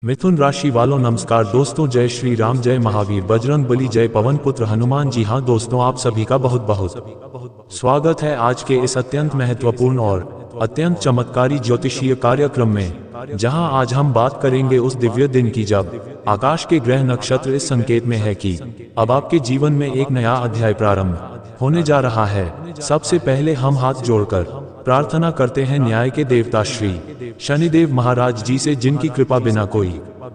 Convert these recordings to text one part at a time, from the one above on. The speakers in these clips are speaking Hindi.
मिथुन राशि वालों नमस्कार दोस्तों, जय श्री राम, जय महावीर, बजरंग बली, जय पवन पुत्र हनुमान। जी हाँ दोस्तों, आप सभी का बहुत बहुत स्वागत है आज के इस अत्यंत महत्वपूर्ण और अत्यंत चमत्कारी ज्योतिषीय कार्यक्रम में, जहां आज हम बात करेंगे उस दिव्य दिन की जब आकाश के ग्रह नक्षत्र इस संकेत में है कि अब आपके जीवन में एक नया अध्याय प्रारंभ होने जा रहा है। सबसे पहले हम हाथ जोड़कर प्रार्थना करते हैं न्याय के देवता श्री शनिदेव महाराज जी से, जिनकी कृपा बिना कोई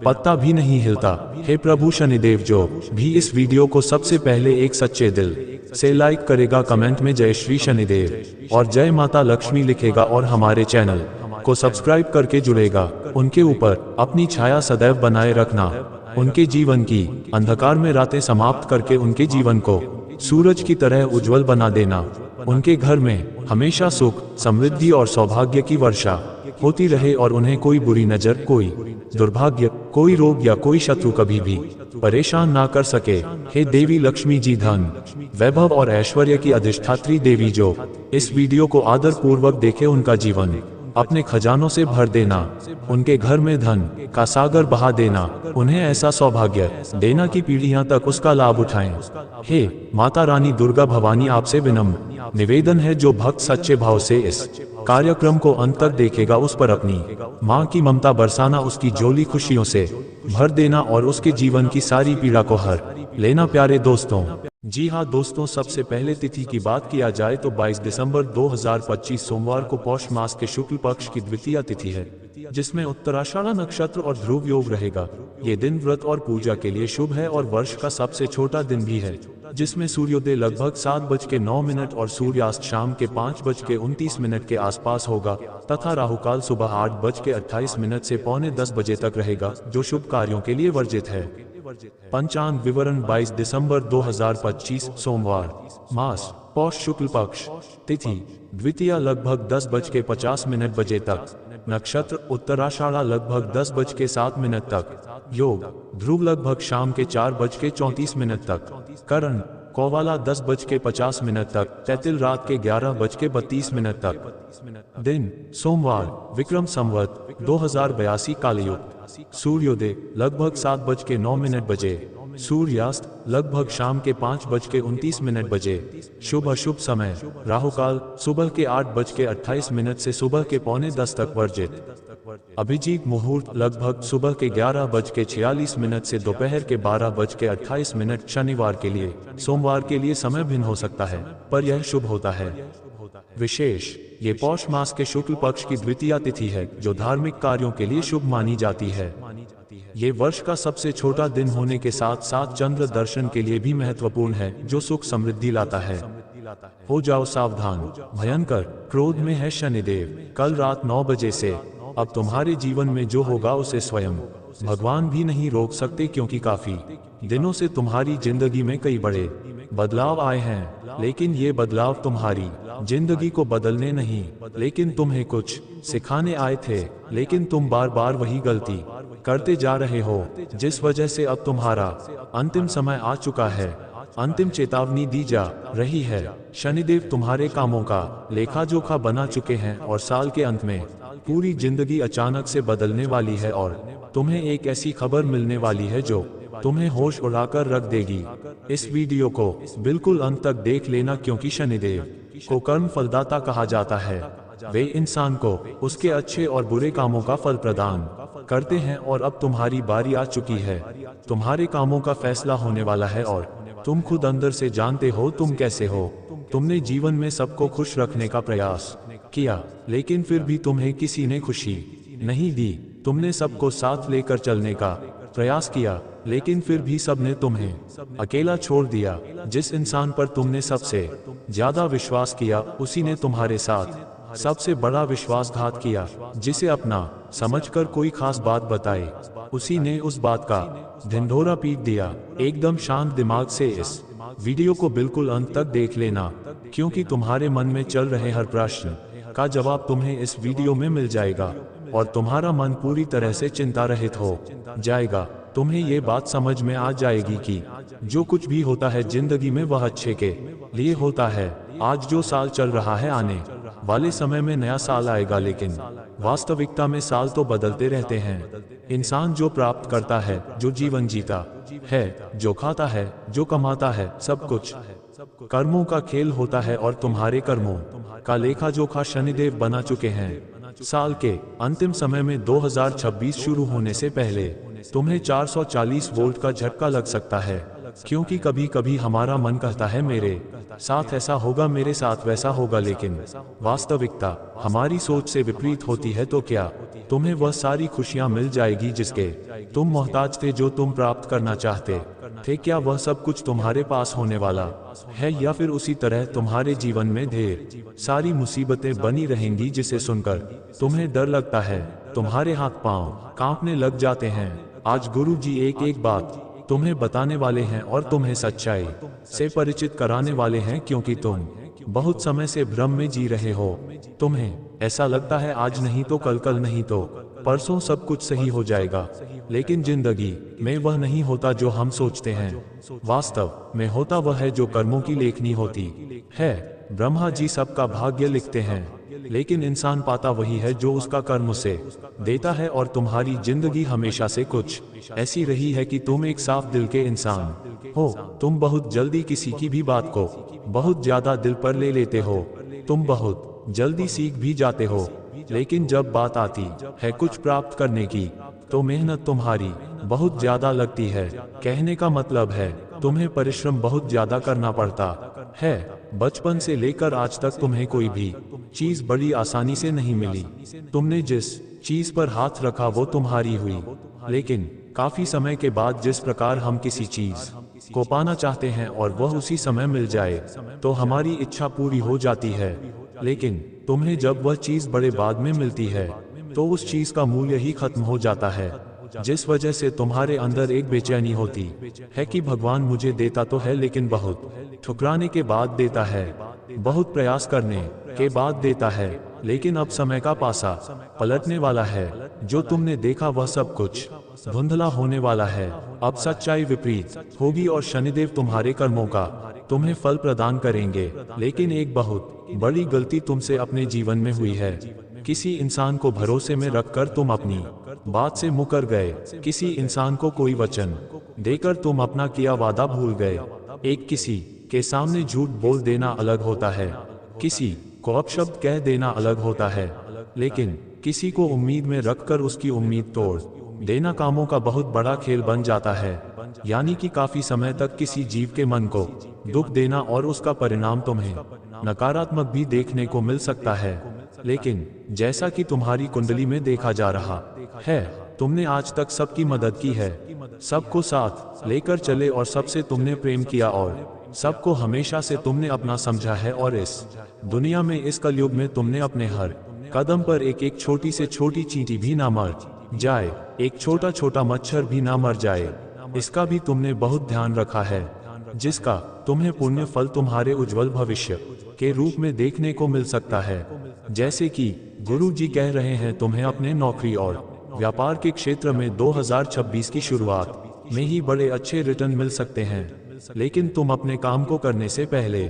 पत्ता भी नहीं हिलता। हे प्रभु शनिदेव, जो भी इस वीडियो को सबसे पहले एक सच्चे दिल से लाइक करेगा, कमेंट में जय श्री शनिदेव और जय माता लक्ष्मी लिखेगा और हमारे चैनल को सब्सक्राइब करके जुड़ेगा, उनके ऊपर अपनी छाया सदैव बनाए रखना। उनके जीवन की अंधकार में रातें समाप्त करके उनके जीवन को सूरज की तरह उज्जवल बना देना। उनके घर में हमेशा सुख, समृद्धि और सौभाग्य की वर्षा होती रहे और उन्हें कोई बुरी नजर, कोई दुर्भाग्य, कोई रोग या कोई शत्रु कभी भी परेशान ना कर सके। हे देवी लक्ष्मी जी, धन, वैभव और ऐश्वर्य की अधिष्ठात्री देवी, जो इस वीडियो को आदर पूर्वक देखे, उनका जीवन अपने खजानों से भर देना, उनके घर में धन का सागर बहा देना, उन्हें ऐसा सौभाग्य देना कि पीढ़ियां तक उसका लाभ उठाएं। हे माता रानी दुर्गा भवानी, आपसे विनम्र निवेदन है, जो भक्त सच्चे भाव से इस कार्यक्रम को अंत तक देखेगा, उस पर अपनी मां की ममता बरसाना, उसकी झोली खुशियों से भर देना और उसके जीवन की सारी पीड़ा को हर लेना। प्यारे दोस्तों, जी हाँ दोस्तों, सबसे पहले तिथि की बात किया जाए तो 22 दिसंबर 2025 सोमवार को पौष मास के शुक्ल पक्ष की द्वितीय तिथि है, जिसमें उत्तराषाढ़ नक्षत्र और ध्रुव योग रहेगा। ये दिन व्रत और पूजा के लिए शुभ है और वर्ष का सबसे छोटा दिन भी है, जिसमें सूर्योदय लगभग 7:09 और सूर्यास्त शाम के 5:29 के आसपास होगा तथा राहुकाल सुबह 8:28 से पौने 10 बजे तक रहेगा, जो शुभ कार्यों के लिए वर्जित है। पंचांग विवरण 22 दिसंबर 2025 सोमवार, मास पौष शुक्ल पक्ष, तिथि द्वितीया लगभग 10:50 बजे तक, नक्षत्र उत्तराषाढ़ लगभग 10:07 तक, योग ध्रुव लगभग शाम के 4:34 तक, करण कौवाला 10:50 तक, तैतिल रात के 11:32 तक। दिन सोमवार, विक्रम संवत 2082 कालयुग, सूर्योदय लगभग 7:09 बजे, सूर्यास्त लगभग शाम के 5:29 बजे। शुभ अशुभ समय, राहुकाल सुबह के 8:28 से सुबह के पौने 10 तक वर्जित। अभिजीत मुहूर्त लगभग सुबह के 11:46 से दोपहर के 12:28। शनिवार के लिए, सोमवार के लिए समय भिन्न हो सकता है, पर यह शुभ होता है। विशेष, ये पौष मास के शुक्ल पक्ष की द्वितीय तिथि है, जो धार्मिक कार्यों के लिए शुभ मानी जाती है। ये वर्ष का सबसे छोटा दिन होने के साथ साथ चंद्र दर्शन के लिए भी महत्वपूर्ण है, जो सुख समृद्धि लाता है। हो जाओ सावधान, भयंकर क्रोध में है शनिदेव। कल रात 9 बजे से अब तुम्हारे जीवन में जो होगा उसे स्वयं भगवान भी नहीं रोक सकते, क्योंकि काफी दिनों से तुम्हारी जिंदगी में कई बड़े बदलाव आए हैं, लेकिन ये बदलाव तुम्हारी जिंदगी को बदलने नहीं, लेकिन तुम्हें कुछ सिखाने आए थे। लेकिन तुम बार बार वही गलती करते जा रहे हो, जिस वजह से अब तुम्हारा अंतिम समय आ चुका है। अंतिम चेतावनी दी जा रही है। शनिदेव तुम्हारे कामों का लेखा जोखा बना चुके हैं और साल के अंत में पूरी जिंदगी अचानक से बदलने वाली है और तुम्हें एक ऐसी खबर मिलने वाली है जो तुम्हें होश उड़ाकर रख देगी। इस वीडियो को बिल्कुल अंत तक देख लेना, क्योंकि शनिदेव को कर्म फलदाता कहा जाता है। वे इंसान को उसके अच्छे और बुरे कामों का फल प्रदान करते हैं और अब तुम्हारी बारी आ चुकी है। तुम्हारे कामों का फैसला होने वाला है और तुम खुद अंदर से जानते हो तुम कैसे हो। तुमने जीवन में सबको खुश रखने का प्रयास किया, लेकिन फिर भी तुम्हें किसी ने खुशी नहीं दी। तुमने सबको साथ लेकर चलने का प्रयास किया, लेकिन फिर भी सबने तुम्हें अकेला छोड़ दिया। जिस इंसान पर तुमने सबसे ज्यादा विश्वास किया, उसी ने तुम्हारे साथ सबसे बड़ा विश्वासघात किया। जिसे अपना समझकर कोई खास बात बताई, उसी ने उस बात का ढिंढोरा पीट दिया। एकदम शांत दिमाग से इस वीडियो को बिल्कुल अंत तक देख लेना, क्योंकि तुम्हारे मन में चल रहे हर प्रश्न का जवाब तुम्हें इस वीडियो में मिल जाएगा और तुम्हारा मन पूरी तरह से चिंता रहित हो जाएगा। तुम्हें ये बात समझ में आ जाएगी कि जो कुछ भी होता है जिंदगी में वह अच्छे के लिए होता है। आज जो साल चल रहा है, आने वाले समय में नया साल आएगा, लेकिन वास्तविकता में साल तो बदलते रहते हैं। इंसान जो प्राप्त करता है, जो जीवन जीता है, जो खाता है, जो कमाता है, सब कुछ कर्मों का खेल होता है और तुम्हारे कर्मों का लेखा जोखा शनिदेव बना चुके हैं। साल के अंतिम समय में 2026 शुरू होने से पहले तुम्हें 440 वोल्ट का झटका लग सकता है, क्योंकि कभी कभी हमारा मन कहता है मेरे साथ ऐसा होगा, मेरे साथ वैसा होगा, लेकिन वास्तविकता हमारी सोच से विपरीत होती है। तो क्या तुम्हें वह सारी खुशियां मिल जाएगी जिसके तुम मोहताज थे, जो तुम प्राप्त करना चाहते थे? क्या वह सब कुछ तुम्हारे पास होने वाला है, या फिर उसी तरह तुम्हारे जीवन में ढेर सारी मुसीबतें बनी रहेंगी जिसे सुनकर तुम्हें डर लगता है, तुम्हारे हाथ पांव कांपने लग जाते हैं? आज गुरु जी एक एक बात तुम्हें बताने वाले हैं और तुम्हें सच्चाई से परिचित कराने वाले हैं, क्योंकि तुम बहुत समय से भ्रम में जी रहे हो। तुम्हें ऐसा लगता है आज नहीं तो कल, कल नहीं तो परसों सब कुछ सही हो जाएगा, लेकिन जिंदगी में वह नहीं होता जो हम सोचते हैं। वास्तव में होता वह है जो कर्मों की लेखनी होती है। ब्रह्मा जी सबका भाग्य लिखते हैं, लेकिन इंसान पाता वही है जो उसका कर्म उसे देता है। और तुम्हारी जिंदगी हमेशा से कुछ ऐसी रही है कि तुम एक साफ दिल के इंसान हो। तुम बहुत जल्दी किसी की भी बात को बहुत ज्यादा दिल पर ले लेते हो। तुम बहुत जल्दी सीख भी जाते हो, लेकिन जब बात आती है कुछ प्राप्त करने की, तो मेहनत तुम्हारी बहुत ज्यादा लगती है। कहने का मतलब है तुम्हें परिश्रम बहुत ज्यादा करना पड़ता है। बचपन से लेकर आज तक तुम्हें कोई भी चीज बड़ी आसानी से नहीं मिली। तुमने जिस चीज पर हाथ रखा वो तुम्हारी हुई, लेकिन काफी समय के बाद जिस प्रकार हम किसी चीज को पाना चाहते हैं और वह उसी समय मिल जाए, तो हमारी इच्छा पूरी हो जाती है। लेकिन तुम्हें जब वह चीज बड़े बाद में मिलती है, तो उस चीज का मूल्य ही खत्म हो जाता है, जिस वजह से तुम्हारे अंदर एक बेचैनी होती है कि भगवान मुझे देता तो है, लेकिन बहुत ठुकराने के बाद देता है, बहुत प्रयास करने के बाद देता है, लेकिन अब समय का पासा पलटने वाला है। जो तुमने देखा वह सब कुछ धुंधला होने वाला है। अब सच्चाई विपरीत होगी और शनिदेव तुम्हारे कर्मों का तुम्हें फल प्रदान करेंगे। लेकिन एक बहुत बड़ी गलती तुमसे अपने जीवन में हुई है। किसी इंसान को भरोसे में रखकर तुम अपनी बात से मुकर गए। किसी इंसान को कोई वचन देकर तुम अपना किया वादा भूल गए। एक किसी के सामने झूठ बोल देना अलग होता है, किसी को अपशब्द कह देना अलग होता है, लेकिन किसी को उम्मीद में रखकर उसकी उम्मीद तोड़ देना कामों का बहुत बड़ा खेल बन जाता है। यानी कि काफी समय तक किसी जीव के मन को दुख देना और उसका परिणाम तुम्हें नकारात्मक भी देखने को मिल सकता है। लेकिन जैसा कि तुम्हारी कुंडली में देखा जा रहा है, तुमने आज तक सबकी मदद की है, सबको साथ लेकर चले और सबसे तुमने प्रेम किया और सबको हमेशा से तुमने अपना समझा है। और इस दुनिया में, इस कलयुग में तुमने अपने हर कदम पर एक एक छोटी से छोटी चींटी भी ना मर जाए, एक छोटा छोटा मच्छर भी ना मर जाए, इसका भी तुमने बहुत ध्यान रखा है, जिसका तुम्हें पुण्य फल तुम्हारे उज्जवल भविष्य के रूप में देखने को मिल सकता है। जैसे कि गुरु जी कह रहे हैं, तुम्हें अपने नौकरी और व्यापार के क्षेत्र में 2026 की शुरुआत में ही बड़े अच्छे रिटर्न मिल सकते हैं, लेकिन तुम अपने काम को करने से पहले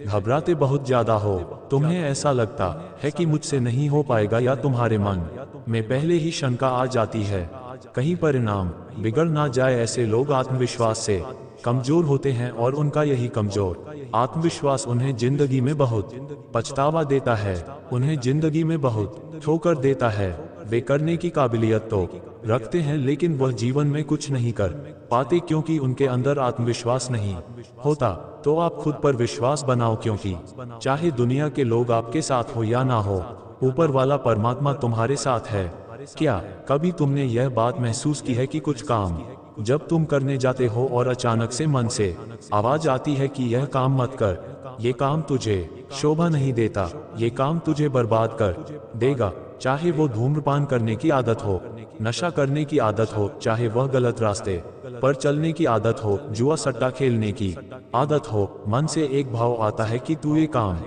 घबराते बहुत ज्यादा हो। तुम्हें ऐसा लगता है कि मुझसे नहीं हो पाएगा, या तुम्हारे मन में पहले ही शंका आ जाती है कहीं परिणाम बिगड़ ना जाए। ऐसे लोग आत्मविश्वास से कमजोर होते हैं और उनका यही कमजोर आत्मविश्वास उन्हें जिंदगी में बहुत पछतावा देता है, उन्हें जिंदगी में बहुत ठोकर देता है। वे करने की काबिलियत तो रखते हैं, लेकिन वह जीवन में कुछ नहीं कर पाते क्योंकि उनके अंदर आत्मविश्वास नहीं होता। तो आप खुद पर विश्वास बनाओ, क्योंकि चाहे दुनिया के लोग आपके साथ हो या ना हो, ऊपर वाला परमात्मा तुम्हारे साथ है। क्या कभी तुमने यह बात महसूस की है कि कुछ काम जब तुम करने जाते हो और अचानक से मन से आवाज आती है कि यह काम मत कर, ये काम तुझे शोभा नहीं देता, ये काम तुझे बर्बाद कर देगा। चाहे वो धूम्रपान करने की आदत हो, नशा करने की आदत हो, चाहे वह गलत रास्ते पर चलने की आदत हो, जुआ सट्टा खेलने की आदत हो, मन से एक भाव आता है कि तू ये काम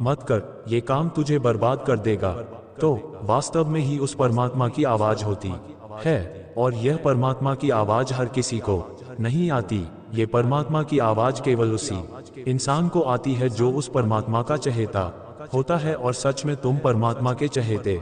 मत कर, ये काम तुझे बर्बाद कर देगा। तो वास्तव में ही उस परमात्मा की आवाज होती है, और यह परमात्मा की आवाज हर किसी को नहीं आती। ये परमात्मा की आवाज केवल उसी इंसान को आती है जो उस परमात्मा का चहेता होता है। और सच में तुम परमात्मा के चहेते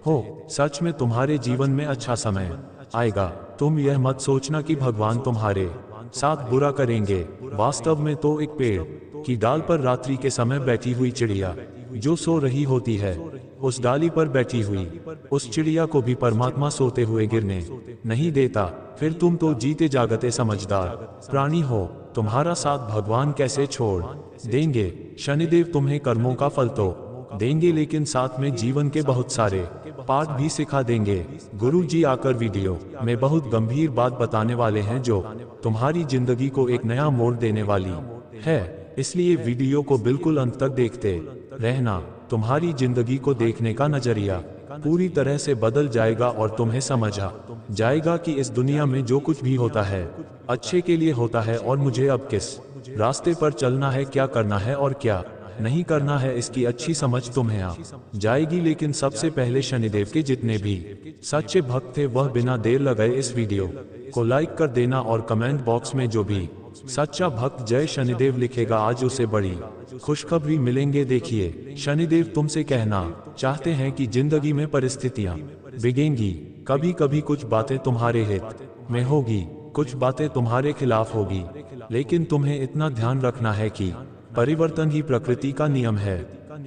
हो, सच में तुम्हारे जीवन में अच्छा समय आएगा। तुम यह मत सोचना कि भगवान तुम्हारे साथ बुरा करेंगे। वास्तव में तो एक पेड़ की डाल पर रात्रि के समय बैठी हुई चिड़िया जो सो रही होती है, उस डाली पर बैठी हुई उस चिड़िया को भी परमात्मा सोते हुए गिरने नहीं देता। फिर तुम तो जीते जागते समझदार प्राणी हो, तुम्हारा साथ भगवान कैसे छोड़ देंगे। शनिदेव तुम्हें कर्मों का फल तो देंगे, लेकिन साथ में जीवन के बहुत सारे पाठ भी सिखा देंगे। गुरु जी आकर वीडियो में बहुत गंभीर बात बताने वाले हैं जो तुम्हारी जिंदगी को एक नया मोड़ देने वाली है, इसलिए वीडियो को बिल्कुल अंत तक देखते रहना। तुम्हारी जिंदगी को देखने का नजरिया पूरी तरह से बदल जाएगा और तुम्हें समझ आ जाएगा कि इस दुनिया में जो कुछ भी होता है अच्छे के लिए होता है और मुझे अब किस रास्ते पर चलना है, क्या करना है और क्या नहीं करना है, इसकी अच्छी समझ तुम्हें आ जाएगी। लेकिन सबसे पहले शनिदेव के जितने भी सच्चे भक्त थे वह बिना देर लगाए इस वीडियो को लाइक कर देना और कमेंट बॉक्स में जो भी सच्चा भक्त जय शनिदेव लिखेगा आज उसे बड़ी खुशखबरी मिलेंगे। देखिए, शनिदेव तुमसे कहना चाहते हैं कि जिंदगी में परिस्थितियां बिगड़ेंगी, कभी कभी कुछ बातें तुम्हारे हित में होगी, कुछ बातें तुम्हारे खिलाफ होगी, लेकिन तुम्हें इतना ध्यान रखना है कि परिवर्तन ही प्रकृति का नियम है।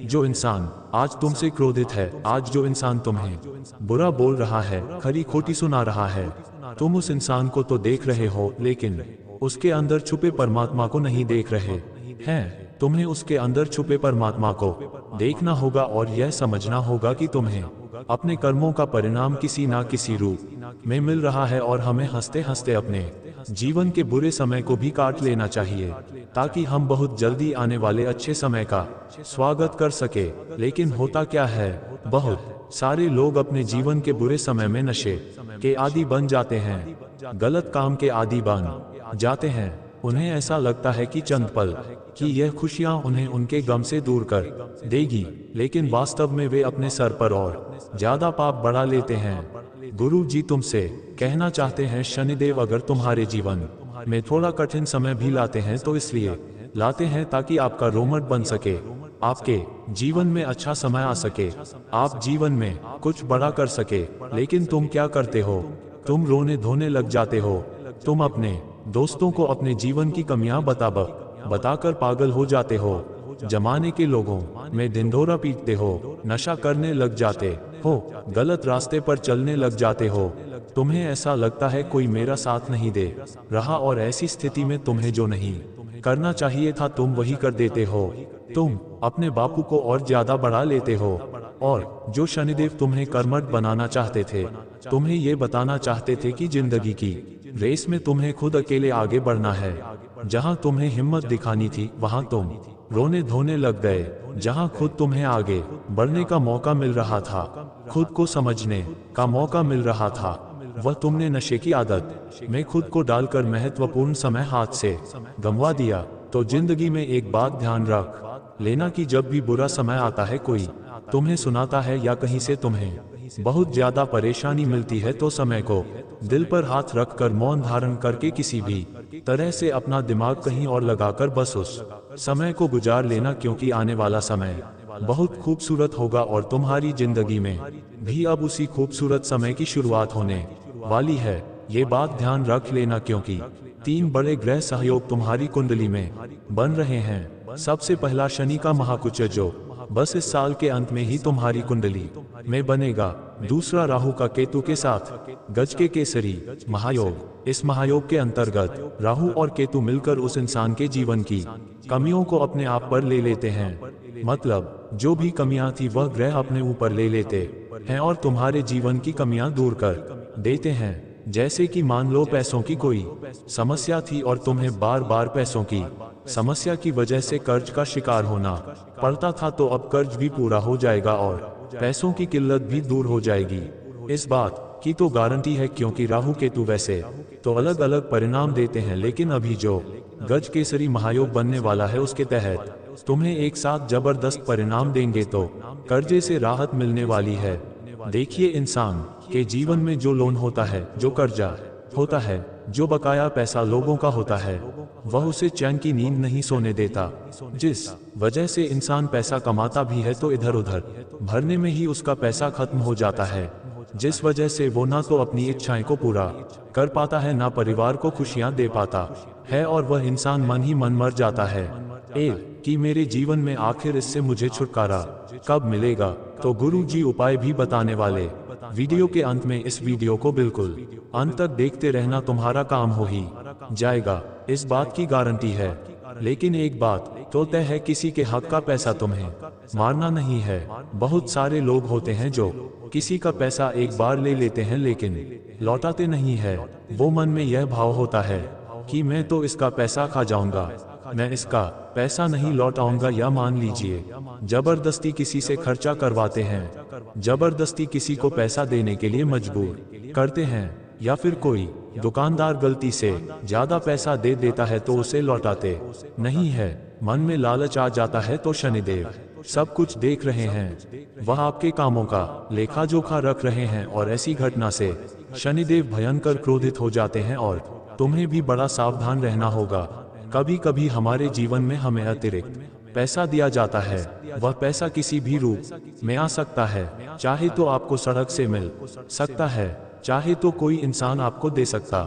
जो इंसान आज तुमसे क्रोधित है, आज जो इंसान तुम्हें बुरा बोल रहा है, खरी खोटी सुना रहा है, तुम उस इंसान को तो देख रहे हो लेकिन उसके अंदर छुपे परमात्मा को नहीं देख रहे हैं। तुम्हें उसके अंदर छुपे परमात्मा को देखना होगा और यह समझना होगा कि तुम्हें अपने कर्मों का परिणाम किसी ना किसी रूप में मिल रहा है और हमें हंसते हंसते अपने जीवन के बुरे समय को भी काट लेना चाहिए ताकि हम बहुत जल्दी आने वाले अच्छे समय का स्वागत कर सके। लेकिन होता क्या है, बहुत सारे लोग अपने जीवन के बुरे समय में नशे के आदी बन जाते हैं, गलत काम के आदी बन जाते हैं। उन्हें ऐसा लगता है कि चंद पल की यह खुशियां उन्हें उनके गम से दूर कर देगी, लेकिन वास्तव में वे अपने सर पर और ज्यादा पाप बढ़ा लेते हैं। गुरु जी तुमसे कहना चाहते हैं, शनिदेव अगर तुम्हारे जीवन में थोड़ा कठिन समय भी लाते हैं तो इसलिए लाते हैं ताकि आपका रोमट बन सके, आपके जीवन में अच्छा समय आ सके, आप जीवन में कुछ बड़ा कर सके। लेकिन तुम क्या करते हो, तुम रोने धोने लग जाते हो, तुम अपने दोस्तों को अपने जीवन की कमियां बताकर पागल हो जाते हो, जमाने के लोगों में ढिंढोरा पीटते हो, नशा करने लग जाते हो, गलत रास्ते पर चलने लग जाते हो। तुम्हें ऐसा लगता है कोई मेरा साथ नहीं दे रहा और ऐसी स्थिति में तुम्हें जो नहीं करना चाहिए था तुम वही कर देते हो। तुम अपने बापू को और ज्यादा बढ़ा लेते हो और जो शनिदेव तुम्हें कर्मठ बनाना चाहते थे, तुम्हें ये बताना चाहते थे कि जिंदगी की रेस में तुम्हें खुद अकेले आगे बढ़ना है। जहां तुम्हें हिम्मत दिखानी थी वहां तुम रोने धोने लग गए। जहां खुद तुम्हें आगे बढ़ने का मौका मिल रहा था, खुद को समझने का मौका मिल रहा था, वह तुमने नशे की आदत में खुद को डालकर महत्वपूर्ण समय हाथ से गंवा दिया। तो जिंदगी में एक बात ध्यान रख लेना कि जब भी बुरा समय आता है, कोई तुम्हें सुनाता है या कहीं से तुम्हें बहुत ज्यादा परेशानी मिलती है, तो समय को दिल पर हाथ रखकर मौन धारण करके किसी भी तरह से अपना दिमाग कहीं और लगाकर बस उस समय को गुजार लेना, क्योंकि आने वाला समय बहुत खूबसूरत होगा और तुम्हारी जिंदगी में भी अब उसी खूबसूरत समय की शुरुआत होने वाली है। ये बात ध्यान रख लेना, क्योंकि 3 बड़े ग्रह सहयोग तुम्हारी कुंडली में बन रहे हैं। सबसे पहला शनि का महाकुच जो बस इस साल के अंत में ही तुम्हारी कुंडली में बनेगा। दूसरा राहु का केतु के साथ गज के केसरी महायोग। इस महायोग के अंतर्गत राहु और केतु मिलकर उस इंसान के जीवन की कमियों को अपने आप पर ले लेते हैं, मतलब जो भी कमियां थी वह ग्रह अपने ऊपर ले लेते हैं और तुम्हारे जीवन की कमियां दूर कर देते हैं। जैसे कि मान लो पैसों की कोई समस्या थी और तुम्हें बार बार पैसों की समस्या की वजह से कर्ज का शिकार होना पड़ता था, तो अब कर्ज भी पूरा हो जाएगा और पैसों की किल्लत भी दूर हो जाएगी। इस बात की तो गारंटी है, क्योंकि राहु केतु वैसे तो अलग अलग परिणाम देते हैं, लेकिन अभी जो गज केसरी महायोग बनने वाला है उसके तहत तुम्हें एक साथ जबरदस्त परिणाम देंगे। तो कर्जे से राहत मिलने वाली है। देखिए, इंसान के जीवन में जो लोन होता है, जो कर्जा होता है, जो बकाया पैसा लोगों का होता है, वह उसे चैन की नींद नहीं सोने देता, जिस वजह से इंसान पैसा कमाता भी है तो इधर उधर भरने में ही उसका पैसा खत्म हो जाता है। जिस वजह से वो ना तो अपनी इच्छाएं को पूरा कर पाता है, ना परिवार को खुशियां दे पाता है, और वह इंसान मन ही मन मर जाता है। कि मेरे जीवन में आखिर इससे मुझे छुटकारा कब मिलेगा? तो गुरु जी उपाय भी बताने वाले वीडियो के अंत में। इस वीडियो को बिल्कुल अंत तक देखते रहना, तुम्हारा काम हो ही जाएगा, इस बात की गारंटी है। लेकिन एक बात तो तय है, किसी के हक का पैसा तुम्हें मारना नहीं है। बहुत सारे लोग होते हैं जो किसी का पैसा एक बार ले लेते हैं लेकिन लौटाते नहीं है। वो मन में यह भाव होता है कि मैं तो इसका पैसा खा जाऊंगा, मैं इसका पैसा नहीं लौटाऊंगा, या मान लीजिए जबरदस्ती किसी से खर्चा करवाते हैं, जबरदस्ती किसी को पैसा देने के लिए मजबूर करते हैं, या फिर कोई दुकानदार गलती से ज्यादा पैसा दे देता है तो उसे लौटाते नहीं है। मन में लालच आ जाता है तो शनिदेव सब कुछ देख रहे हैं, वह आपके कामों का लेखा जोखा रख रहे हैं, और ऐसी घटना से शनिदेव भयंकर क्रोधित हो जाते हैं और तुम्हें भी बड़ा सावधान रहना होगा। कभी कभी हमारे जीवन में हमें अतिरिक्त पैसा दिया जाता है, वह पैसा किसी भी रूप में आ सकता है, चाहे तो आपको सड़क से मिल सकता है, चाहे तो कोई इंसान आपको दे सकता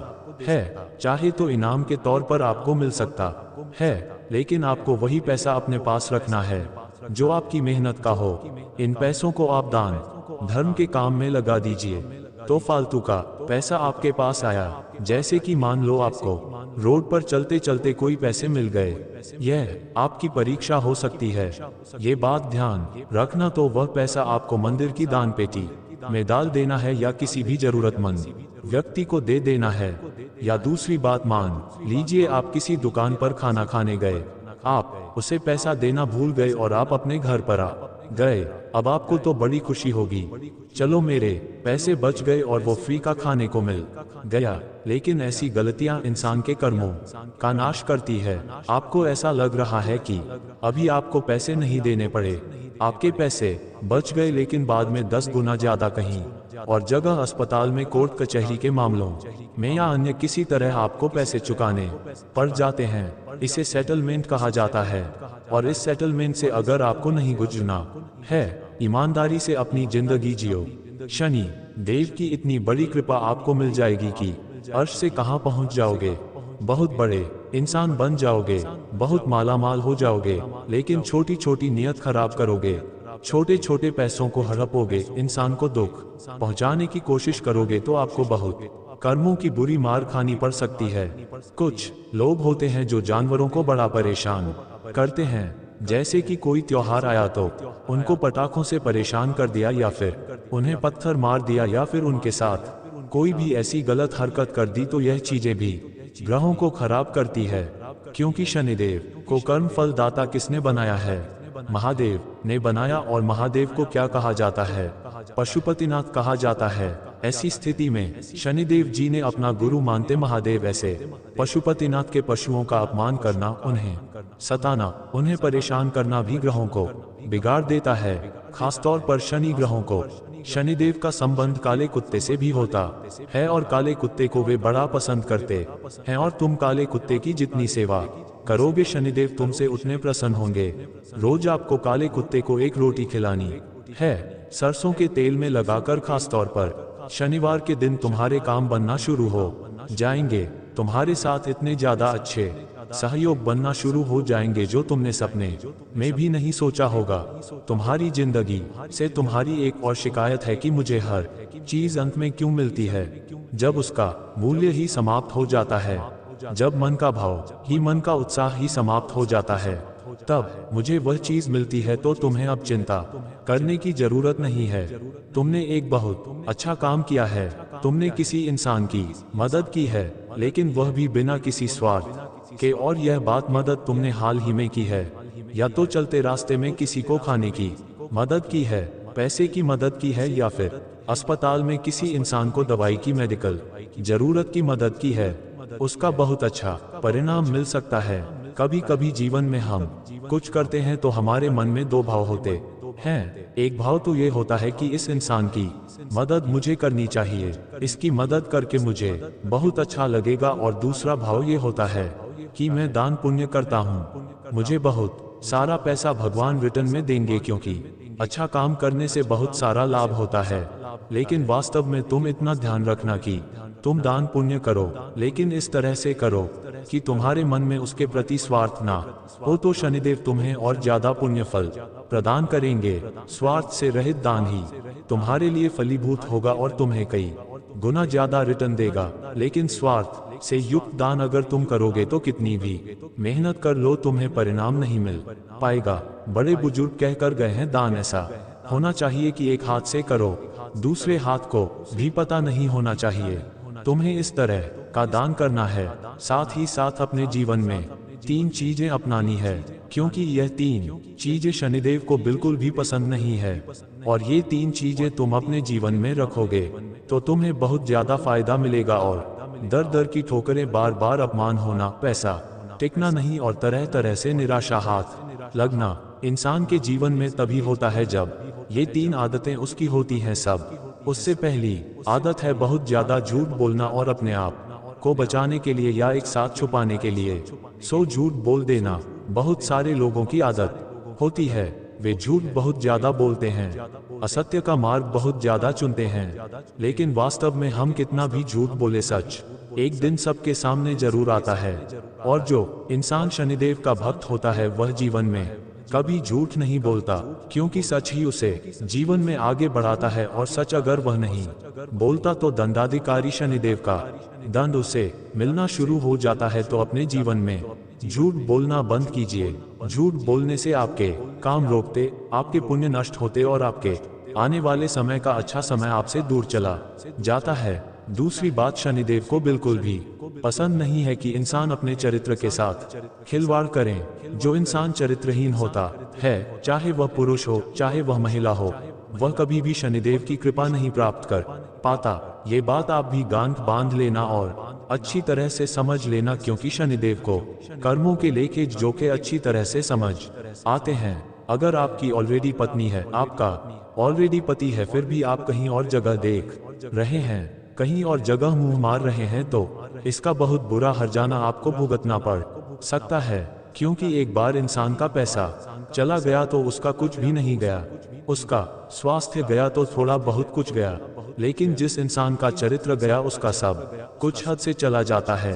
है, चाहे तो इनाम के तौर पर आपको मिल सकता है, लेकिन आपको वही पैसा अपने पास रखना है जो आपकी मेहनत का हो। इन पैसों को आप दान धर्म के काम में लगा दीजिए, तो फालतू का पैसा आपके पास आया, जैसे कि मान लो आपको रोड पर चलते चलते कोई पैसे मिल गए, यह आपकी परीक्षा हो सकती है, ये बात ध्यान रखना। तो वह पैसा आपको मंदिर की दान पेटी में डाल देना है, या किसी भी जरूरतमंद व्यक्ति को दे देना है। या दूसरी बात, मान लीजिए आप किसी दुकान पर खाना खाने गए, आप उसे पैसा देना भूल गए और आप अपने घर पर आ गए। अब आपको तो बड़ी खुशी होगी, चलो मेरे पैसे बच गए और वो फ्री का खाने को मिल गया। लेकिन ऐसी गलतियां इंसान के कर्मों का नाश करती है। आपको ऐसा लग रहा है कि अभी आपको पैसे नहीं देने पड़े, आपके पैसे बच गए, लेकिन बाद में 10 गुना ज्यादा कहीं और जगह अस्पताल में, कोर्ट कचहरी के मामलों में, या अन्य किसी तरह आपको पैसे चुकाने पड़ जाते हैं। इसे सेटलमेंट कहा जाता है, और इस सेटलमेंट से अगर आपको नहीं गुजरना है, ईमानदारी से अपनी जिंदगी जियो। शनि देव की इतनी बड़ी कृपा आपको मिल जाएगी कि अर्श से कहां पहुंच जाओगे, बहुत बड़े इंसान बन जाओगे, बहुत मालामाल हो जाओगे। लेकिन छोटी छोटी नियत खराब करोगे, छोटे छोटे पैसों को हड़पोगे, इंसान को दुख पहुंचाने की कोशिश करोगे, तो आपको बहुत कर्मों की बुरी मार खानी पड़ सकती है। कुछ लोग होते हैं जो जानवरों को बड़ा परेशान करते हैं, जैसे कि कोई त्योहार आया तो उनको पटाखों से परेशान कर दिया, या फिर उन्हें पत्थर मार दिया, या फिर उनके साथ कोई भी ऐसी गलत हरकत कर दी, तो यह चीजें भी ग्रहों को खराब करती है। क्योंकि शनिदेव को कर्म फल दाता किसने बनाया है? महादेव ने बनाया। और महादेव को क्या कहा जाता है? पशुपतिनाथ कहा जाता है। ऐसी स्थिति में शनिदेव जी ने अपना गुरु मानते महादेव ऐसे पशुपतिनाथ के पशुओं का अपमान करना, उन्हें सताना, उन्हें परेशान करना भी ग्रहों को बिगाड़ देता है। खासतौर पर शनि ग्रहों को शनिदेव का संबंध काले कुत्ते से भी होता है, और काले कुत्ते को वे बड़ा पसंद करते हैं, और तुम काले कुत्ते की जितनी सेवा करोगे, शनिदेव तुमसे उतने प्रसन्न होंगे। रोज आपको काले कुत्ते को एक रोटी खिलानी है, सरसों के तेल में लगाकर। खास तौर पर शनिवार के दिन तुम्हारे काम बनना शुरू हो जाएंगे, तुम्हारे साथ इतने ज्यादा अच्छे सहयोग बनना शुरू हो जाएंगे जो तुमने सपने में भी नहीं सोचा होगा। तुम्हारी जिंदगी से तुम्हारी एक और शिकायत है कि मुझे हर चीज अंत में क्यों मिलती है, जब उसका मूल्य ही समाप्त हो जाता है, जब मन का भाव ही, मन का उत्साह ही समाप्त हो जाता है, तब मुझे वह चीज मिलती है। तो तुम्हें अब चिंता करने की जरूरत नहीं है। तुमने एक बहुत अच्छा काम किया है, तुमने किसी इंसान की मदद की है, लेकिन वह भी बिना किसी स्वार्थ के। और यह बात मदद तुमने हाल ही में की है, या तो चलते रास्ते में किसी को खाने की मदद की है, पैसे की मदद की है, या फिर अस्पताल में किसी इंसान को दवाई की, मेडिकल जरूरत की मदद की है। उसका बहुत अच्छा परिणाम मिल सकता है। कभी कभी जीवन में हम कुछ करते हैं तो हमारे मन में दो भाव होते हैं। एक भाव तो ये होता है कि इस इंसान की मदद मुझे करनी चाहिए, इसकी मदद करके मुझे बहुत अच्छा लगेगा। और दूसरा भाव ये होता है कि मैं दान पुण्य करता हूँ, मुझे बहुत सारा पैसा भगवान रिटर्न में देंगे, क्योंकि अच्छा काम करने से बहुत सारा लाभ होता है। लेकिन वास्तव में तुम इतना ध्यान रखना कि तुम दान पुण्य करो, लेकिन इस तरह से करो कि तुम्हारे मन में उसके प्रति स्वार्थ ना हो, तो शनिदेव तुम्हें और ज्यादा पुण्य फल प्रदान करेंगे। स्वार्थ से रहित दान ही तुम्हारे लिए फलीभूत होगा और तुम्हें कई गुना ज्यादा रिटर्न देगा। लेकिन स्वार्थ से युक्त दान अगर तुम करोगे तो कितनी भी मेहनत कर लो तुम्हें परिणाम नहीं मिल पाएगा। बड़े बुजुर्ग कहकर गए हैं, दान ऐसा होना चाहिए कि एक हाथ से करो, दूसरे हाथ को भी पता नहीं होना चाहिए। तुम्हें इस तरह का दान करना है। साथ ही साथ अपने जीवन में 3 चीजें अपनानी है, क्योंकि यह 3 चीजें शनिदेव को बिल्कुल भी पसंद नहीं है। और ये 3 चीजें तुम अपने जीवन में रखोगे तो तुम्हें बहुत ज्यादा फायदा मिलेगा और दर दर की ठोकरें, बार बार अपमान होना, पैसा टिकना नहीं और तरह तरह से निराशा हाथ लगना इंसान के जीवन में तभी होता है जब ये 3 आदतें उसकी होती हैं। सब उससे पहली आदत है बहुत ज्यादा झूठ बोलना और अपने आप को बचाने के लिए या एक साथ छुपाने के लिए झूठ बोल देना बहुत सारे लोगों की आदत होती है। वे झूठ बहुत ज्यादा बोलते हैं, असत्य का मार्ग बहुत ज्यादा चुनते हैं, लेकिन वास्तव में हम कितना भी झूठ बोले, सच एक दिन सबके सामने जरूर आता है। और जो इंसान शनिदेव का भक्त होता है वह जीवन में कभी झूठ नहीं बोलता, क्योंकि सच ही उसे जीवन में आगे बढ़ाता है। और सच अगर वह नहीं बोलता तो दंडाधिकारी शनिदेव का दंड उसे मिलना शुरू हो जाता है। तो अपने जीवन में झूठ बोलना बंद कीजिए। झूठ बोलने से आपके काम रोकते, आपके पुण्य नष्ट होते और आपके आने वाले समय का अच्छा समय आपसे दूर चला जाता है। दूसरी बात, शनिदेव को बिल्कुल भी पसंद नहीं है कि इंसान अपने चरित्र के साथ खिलवाड़ करें। जो इंसान चरित्रहीन होता है, चाहे वह पुरुष हो चाहे वह महिला हो, वह कभी भी शनिदेव की कृपा नहीं प्राप्त कर पाता। ये बात आप भी गांठ बांध लेना और अच्छी तरह से समझ लेना, क्योंकि शनिदेव को कर्मों के लेखे जोखे अच्छी तरह से समझ आते हैं। अगर आपकी ऑलरेडी पत्नी है, आपका ऑलरेडी पति है, फिर भी आप कहीं और जगह देख रहे हैं, कहीं और जगह मुंह मार रहे हैं, तो इसका बहुत बुरा हर्जाना आपको भुगतना पड़ सकता है। क्योंकि एक बार इंसान का पैसा चला गया तो उसका कुछ भी नहीं गया, उसका स्वास्थ्य गया तो थोड़ा बहुत कुछ गया, लेकिन जिस इंसान का चरित्र गया उसका सब कुछ हद से चला जाता है।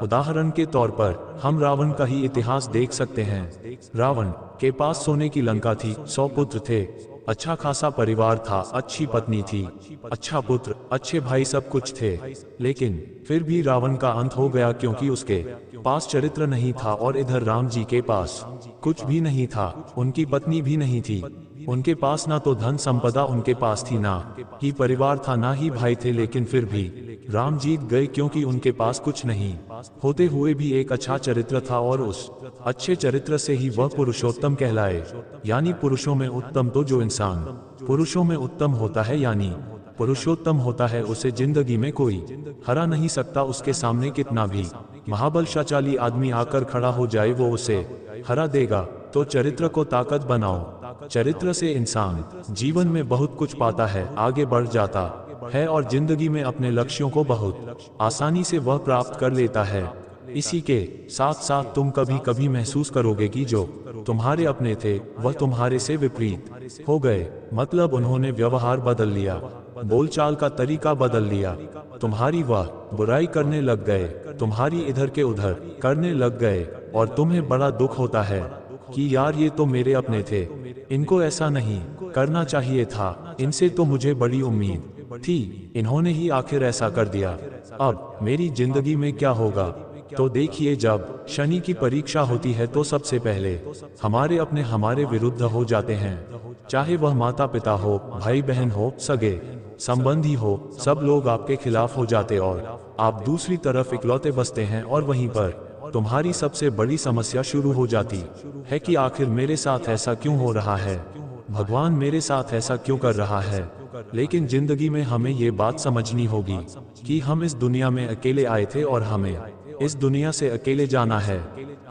उदाहरण के तौर पर हम रावण का ही इतिहास देख सकते हैं। रावण के पास सोने की लंका थी, 100 पुत्र थे, अच्छा खासा परिवार था, अच्छी पत्नी थी, अच्छा पुत्र, अच्छे भाई, सब कुछ थे, लेकिन फिर भी रावण का अंत हो गया क्योंकि उसके पास चरित्र नहीं था। और इधर राम जी के पास कुछ भी नहीं था, उनकी पत्नी भी नहीं थी, उनके पास ना तो धन संपदा उनके पास थी, ना ही परिवार था, ना ही भाई थे, लेकिन फिर भी राम जीत गए क्योंकि उनके पास कुछ नहीं होते हुए भी एक अच्छा चरित्र था। और उस अच्छे चरित्र से ही वह पुरुषोत्तम कहलाए। यानी पुरुषों में उत्तम, तो जो इंसान पुरुषों में उत्तम होता है यानी पुरुषोत्तम होता है, उसे जिंदगी में कोई हरा नहीं सकता। उसके सामने कितना भी महाबलशाली आदमी आकर खड़ा हो जाए, वो उसे हरा देगा। तो चरित्र को ताकत बनाओ। चरित्र से इंसान जीवन में बहुत कुछ पाता है, आगे बढ़ जाता है और जिंदगी में अपने लक्ष्यों को बहुत आसानी से वह प्राप्त कर लेता है। इसी के साथ साथ तुम कभी कभी महसूस करोगे कि जो तुम्हारे अपने थे वह तुम्हारे से विपरीत हो गए, मतलब उन्होंने व्यवहार बदल लिया, बोलचाल का तरीका बदल लिया, तुम्हारी वह बुराई करने लग गए, तुम्हारी इधर के उधर करने लग गए, और तुम्हें बड़ा दुख होता है कि यार ये तो मेरे अपने थे, इनको ऐसा नहीं करना चाहिए था, इनसे तो मुझे बड़ी उम्मीद थी, इन्होंने ही आखिर ऐसा कर दिया, अब मेरी जिंदगी में क्या होगा। तो देखिए, जब शनि की परीक्षा होती है तो सबसे पहले हमारे अपने हमारे विरुद्ध हो जाते हैं, चाहे वह माता पिता हो, भाई बहन हो, सगे संबंधी हो, सब लोग आपके खिलाफ हो जाते और आप दूसरी तरफ इकलौते बसते हैं। और वहीं पर तुम्हारी सबसे बड़ी समस्या शुरू हो जाती है कि आखिर मेरे साथ ऐसा क्यों हो रहा है, भगवान मेरे साथ ऐसा क्यों कर रहा है। लेकिन जिंदगी में हमें ये बात समझनी होगी कि हम इस दुनिया में अकेले आए थे और हमें इस दुनिया से अकेले जाना है।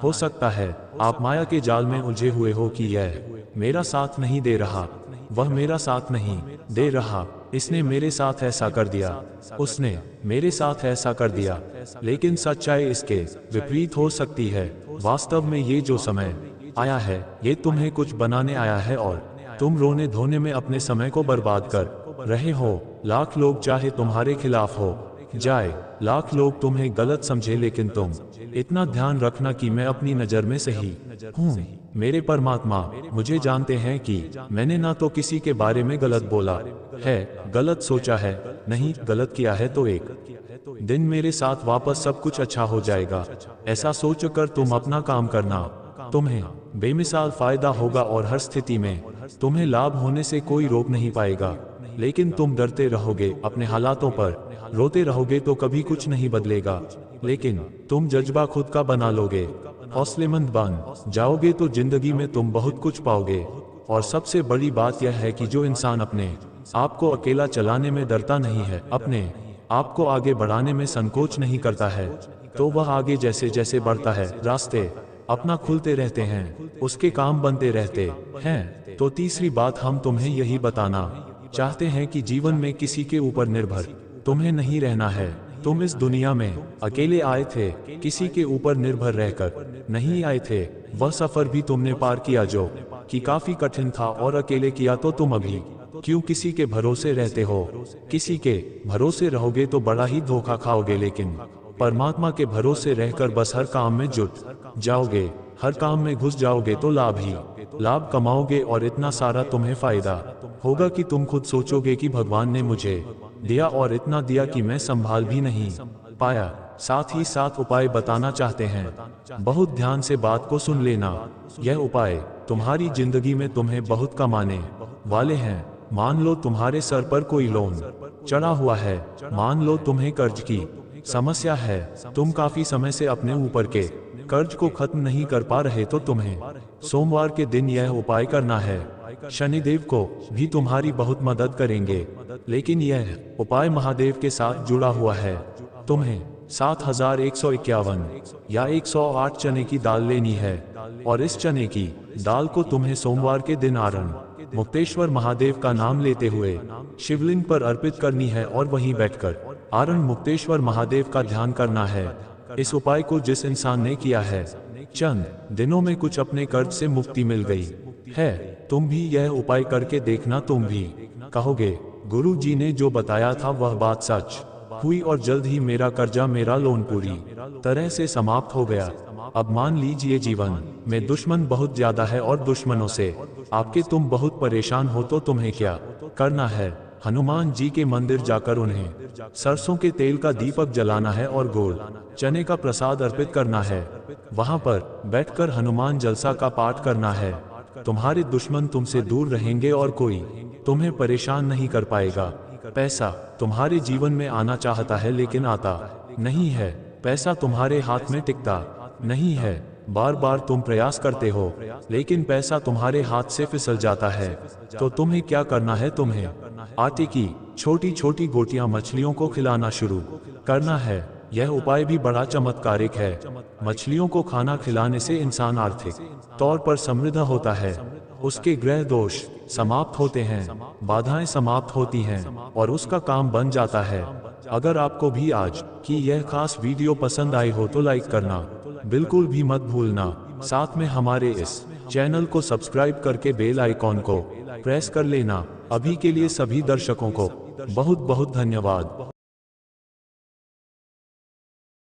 हो सकता है आप माया के जाल में उलझे हुए हो कि यह मेरा साथ नहीं दे रहा, वह मेरा साथ नहीं दे रहा, इसने मेरे साथ ऐसा कर दिया, उसने मेरे साथ ऐसा कर दिया। लेकिन सच्चाई इसके विपरीत हो सकती है। वास्तव में ये जो समय आया है ये तुम्हें कुछ बनाने आया है और तुम रोने धोने में अपने समय को बर्बाद कर रहे हो, लाख लोग चाहे तुम्हारे खिलाफ हो जाए, लाख लोग तुम्हें गलत समझे, लेकिन तुम इतना ध्यान रखना कि मैं अपनी नजर में सही हूँ। मेरे परमात्मा मुझे जानते हैं कि मैंने ना तो किसी के बारे में गलत बोला है, गलत सोचा है, नहीं गलत किया है, तो एक दिन मेरे साथ वापस सब कुछ अच्छा हो जाएगा। ऐसा सोचकर तुम अपना काम करना, तुम्हें बेमिसाल फायदा होगा और हर स्थिति में तुम्हें लाभ होने से कोई रोक नहीं पाएगा। लेकिन तुम डरते रहोगे, अपने हालातों पर रोते रहोगे तो कभी कुछ नहीं बदलेगा। लेकिन तुम जज्बा खुद का बना लोगे, हौसलेमंद बन जाओगे तो जिंदगी में तुम बहुत कुछ पाओगे। और सबसे बड़ी बात यह है कि जो इंसान अपने आप को अकेला चलाने में डरता नहीं है, अपने आप को आगे बढ़ाने में संकोच नहीं करता है, तो वह आगे जैसे जैसे बढ़ता है, रास्ते अपना खुलते रहते हैं, उसके काम बनते रहते हैं। तो तीसरी बात हम तुम्हें यही बताना चाहते हैं कि जीवन में किसी के ऊपर निर्भर तुम्हें नहीं रहना है। तुम इस दुनिया में अकेले आए थे, किसी के ऊपर निर्भर रहकर नहीं आए थे। वह सफर भी तुमने पार किया जो कि काफी कठिन था, और अकेले किया तो तुम अभी क्यों किसी के भरोसे रहते हो? किसी के भरोसे रहोगे तो बड़ा ही धोखा खाओगे, लेकिन परमात्मा के भरोसे रहकर बस हर काम में जुट जाओगे, हर काम में घुस जाओगे तो लाभ ही लाभ कमाओगे। और इतना सारा तुम्हें फायदा होगा कि तुम खुद सोचोगे कि भगवान ने मुझे दिया और इतना दिया कि मैं संभाल भी नहीं पाया। साथ ही साथ उपाय बताना चाहते हैं, बहुत ध्यान से बात को सुन लेना। यह उपाय तुम्हारी जिंदगी में तुम्हें बहुत कमाने वाले हैं। मान लो तुम्हारे सर पर कोई लोन चढ़ा हुआ है, मान लो तुम्हें कर्ज की समस्या है, तुम काफी समय से अपने ऊपर के कर्ज को खत्म नहीं कर पा रहे, तो तुम्हें सोमवार के दिन यह उपाय करना है। शनिदेव को भी तुम्हारी बहुत मदद करेंगे, लेकिन यह उपाय महादेव के साथ जुड़ा हुआ है। तुम्हें 7151 या 108 चने की दाल लेनी है, और इस चने की दाल को तुम्हें सोमवार के दिन आरण मुक्तेश्वर महादेव का नाम लेते हुए शिवलिंग पर अर्पित करनी है, और वहीं बैठकर आरण मुक्तेश्वर महादेव का ध्यान करना है। इस उपाय को जिस इंसान ने किया है, चंद दिनों में कुछ अपने कर्ज से मुक्ति मिल गई है। तुम भी यह उपाय करके देखना, तुम भी कहोगे गुरु जी ने जो बताया था वह बात सच हुई, और जल्द ही मेरा कर्जा, मेरा लोन पूरी तरह से समाप्त हो गया। अब मान लीजिए जीवन में दुश्मन बहुत ज्यादा है और दुश्मनों से आपके तुम बहुत परेशान हो, तो तुम्हें क्या करना है? हनुमान जी के मंदिर जाकर उन्हें सरसों के तेल का दीपक जलाना है और गोल चने का प्रसाद अर्पित करना है। वहां पर बैठकर हनुमान चालीसा का पाठ करना है। तुम्हारे दुश्मन तुमसे दूर रहेंगे और कोई तुम्हें परेशान नहीं कर पाएगा। पैसा तुम्हारे जीवन में आना चाहता है, लेकिन आता नहीं है। पैसा तुम्हारे हाथ में टिकता नहीं है। बार बार तुम प्रयास करते हो, लेकिन पैसा तुम्हारे हाथ से फिसल जाता है। तो तुम्हें क्या करना है? तुम्हें आटे की छोटी छोटी गोटियां मछलियों को खिलाना शुरू करना है। यह उपाय भी बड़ा चमत्कारिक है। मछलियों को खाना खिलाने से इंसान आर्थिक तौर पर समृद्ध होता है, उसके ग्रह दोष समाप्त होते हैं, बाधाएं समाप्त होती हैं, और उसका काम बन जाता है। अगर आपको भी आज की यह खास वीडियो पसंद आई हो तो लाइक करना बिल्कुल भी मत भूलना। साथ में हमारे इस चैनल को सब्सक्राइब करके बेल आइकॉन को प्रेस कर लेना। अभी के लिए सभी दर्शकों को बहुत बहुत धन्यवाद।